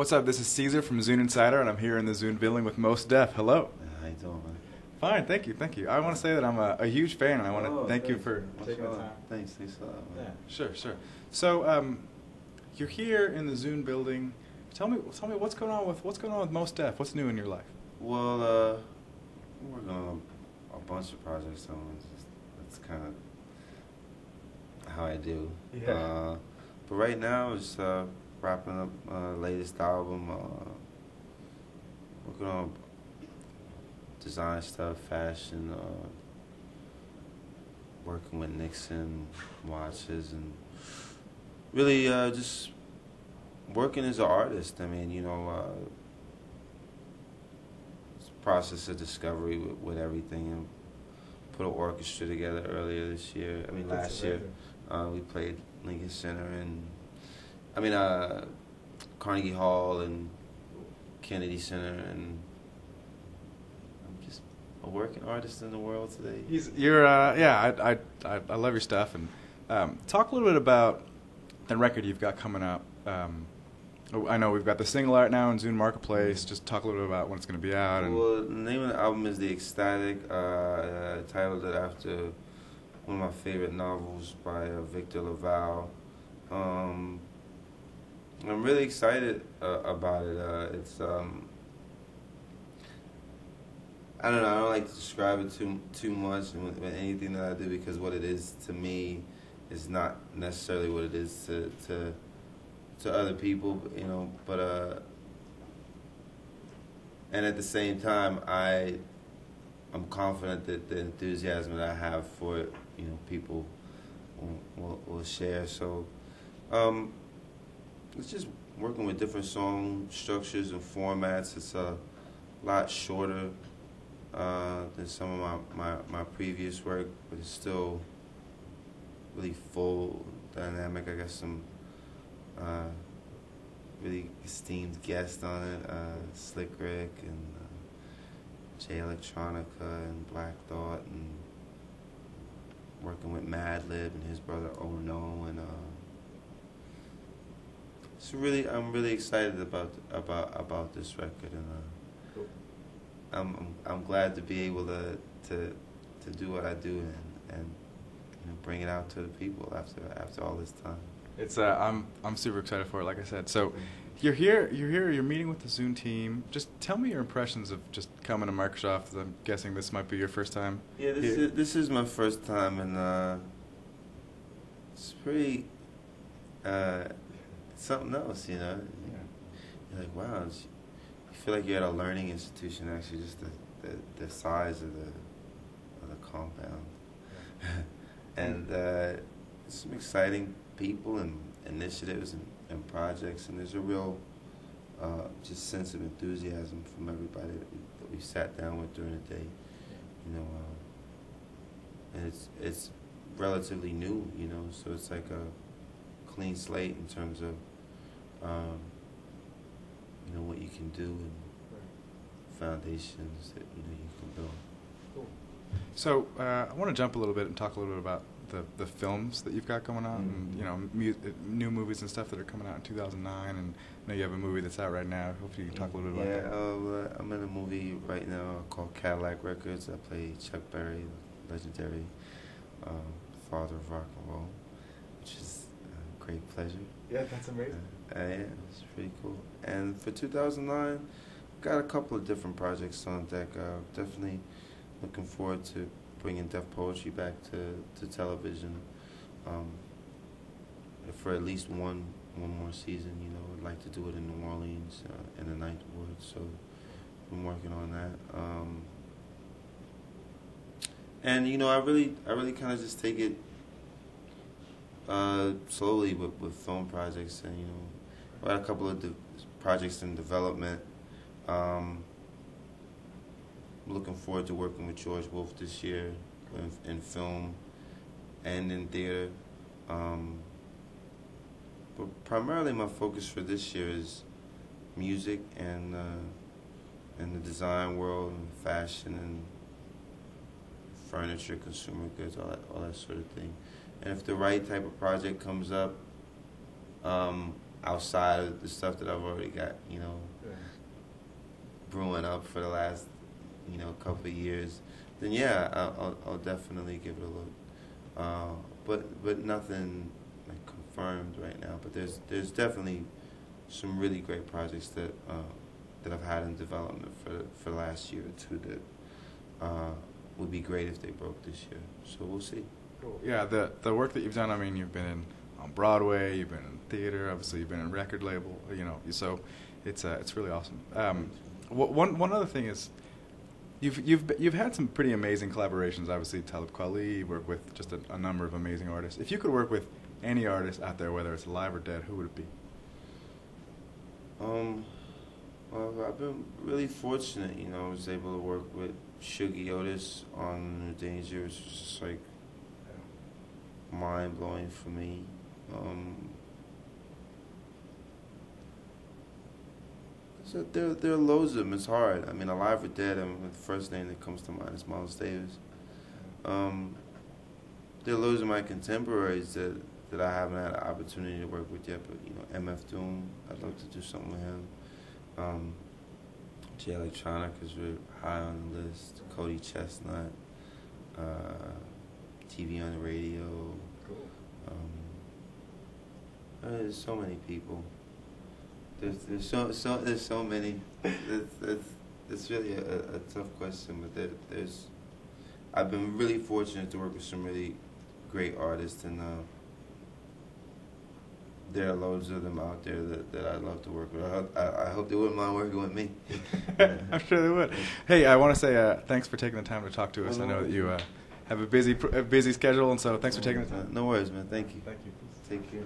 What's up? This is Cesar from Zune Insider, and I'm here in the Zune building with Most Def. Hello. How you doing, man? Fine, thank you, thank you. I want to say that I'm a huge fan, and I want to thank you for taking the time. Thanks a lot, man. Yeah, sure. So, you're here in the Zune building. Tell me what's going on with Most Def. What's new in your life? Well, I'm working on a bunch of projects, so that's kind of how I do. Yeah. But right now, it's wrapping up latest album. Working on design stuff, fashion. Working with Nixon watches, and really just working as an artist. I mean, it's a process of discovery with everything. And put an orchestra together earlier this year. Last year. We played Lincoln Center and Carnegie Hall and Kennedy Center, and I'm just a working artist in the world today. I love your stuff, and talk a little bit about the record you've got coming up. I know we've got the single out now in Zune Marketplace. Just talk a little bit about when it's going to be out. Well, the name of the album is The Ecstatic. I titled it after one of my favorite novels by Victor Laval. I'm really excited about it. It's I don't know. I don't like to describe it too much with anything that I do, because what it is to me is not necessarily what it is to other people, But and at the same time, I'm confident that the enthusiasm that I have for it, people will share. So it's just working with different song structures and formats. It's a lot shorter than some of my previous work, but it's still really full, dynamic. I got some really esteemed guests on it, Slick Rick and Jay Electronica and Black Thought, and working with Madlib and his brother Oh No, and I'm really excited about this record, and I'm glad to be able to do what I do and bring it out to the people after all this time. It's I'm super excited for it, like I said. So you're here, you're meeting with the Zune team. Just tell me your impressions of just coming to Microsoft. I'm guessing this might be your first time. Yeah, this is my first time, and it's pretty something else, Yeah. You're like, wow, you feel like you're at a learning institution, actually, just the size of the compound. And some exciting people and initiatives and projects, and there's a real just sense of enthusiasm from everybody that we sat down with during the day, and it's relatively new, so it's like a clean slate in terms of what you can do and foundations that you can build. Cool. So I want to jump a little bit and talk a little bit about the films that you've got going on, and new movies and stuff that are coming out in 2009, and I know you have a movie that's out right now. Hopefully you can talk a little bit about that. Yeah, I'm in a movie right now called Cadillac Records. I play Chuck Berry, legendary father of rock and roll, which is a great pleasure. Yeah, that's amazing. Yeah, it's pretty cool. And for 2009, got a couple of different projects on deck. Definitely looking forward to bringing Def Poetry back to television for at least one more season. I'd like to do it in New Orleans in the Ninth Ward, so I'm working on that. And I really kind of just take it slowly with film projects, and I got a couple of projects in development. Looking forward to working with George Wolfe this year in film and in theater. But primarily my focus for this year is music and the design world and fashion and furniture, consumer goods, all that sort of thing. And if the right type of project comes up, outside of the stuff that I've already got, brewing up for the last, couple of years, then yeah, I'll definitely give it a look. But nothing like confirmed right now. But there's definitely some really great projects that I've had in development for the last year or two that would be great if they broke this year. So we'll see. Cool. Yeah, the work that you've done. I mean, you've been on Broadway, you've been in theater, obviously you've been in record label. So it's really awesome. One other thing is, you've had some pretty amazing collaborations. Obviously, Talib Kweli, you work with just a number of amazing artists. If you could work with any artist out there, whether it's alive or dead, who would it be? Well, I've been really fortunate. I was able to work with Shuggie Otis on New Danger, which was just like mind blowing for me. So there are loads of them. It's hard. I mean, alive or dead. The first name that comes to mind is Miles Davis. There are loads of my contemporaries that I haven't had an opportunity to work with yet. But MF Doom, I'd love to do something with him. Jay Electronica is really high on the list. Cody Chestnut, TV on the Radio. Cool. There's so many people. There's so many. It's really a tough question, but I've been really fortunate to work with some really great artists, and there are loads of them out there that I'd love to work with. I hope they wouldn't mind working with me. I'm sure they would. Hey, I want to say thanks for taking the time to talk to us. I know that you have a busy schedule, and so thanks for taking the time. No worries, man. Thank you. Thank you. Take care.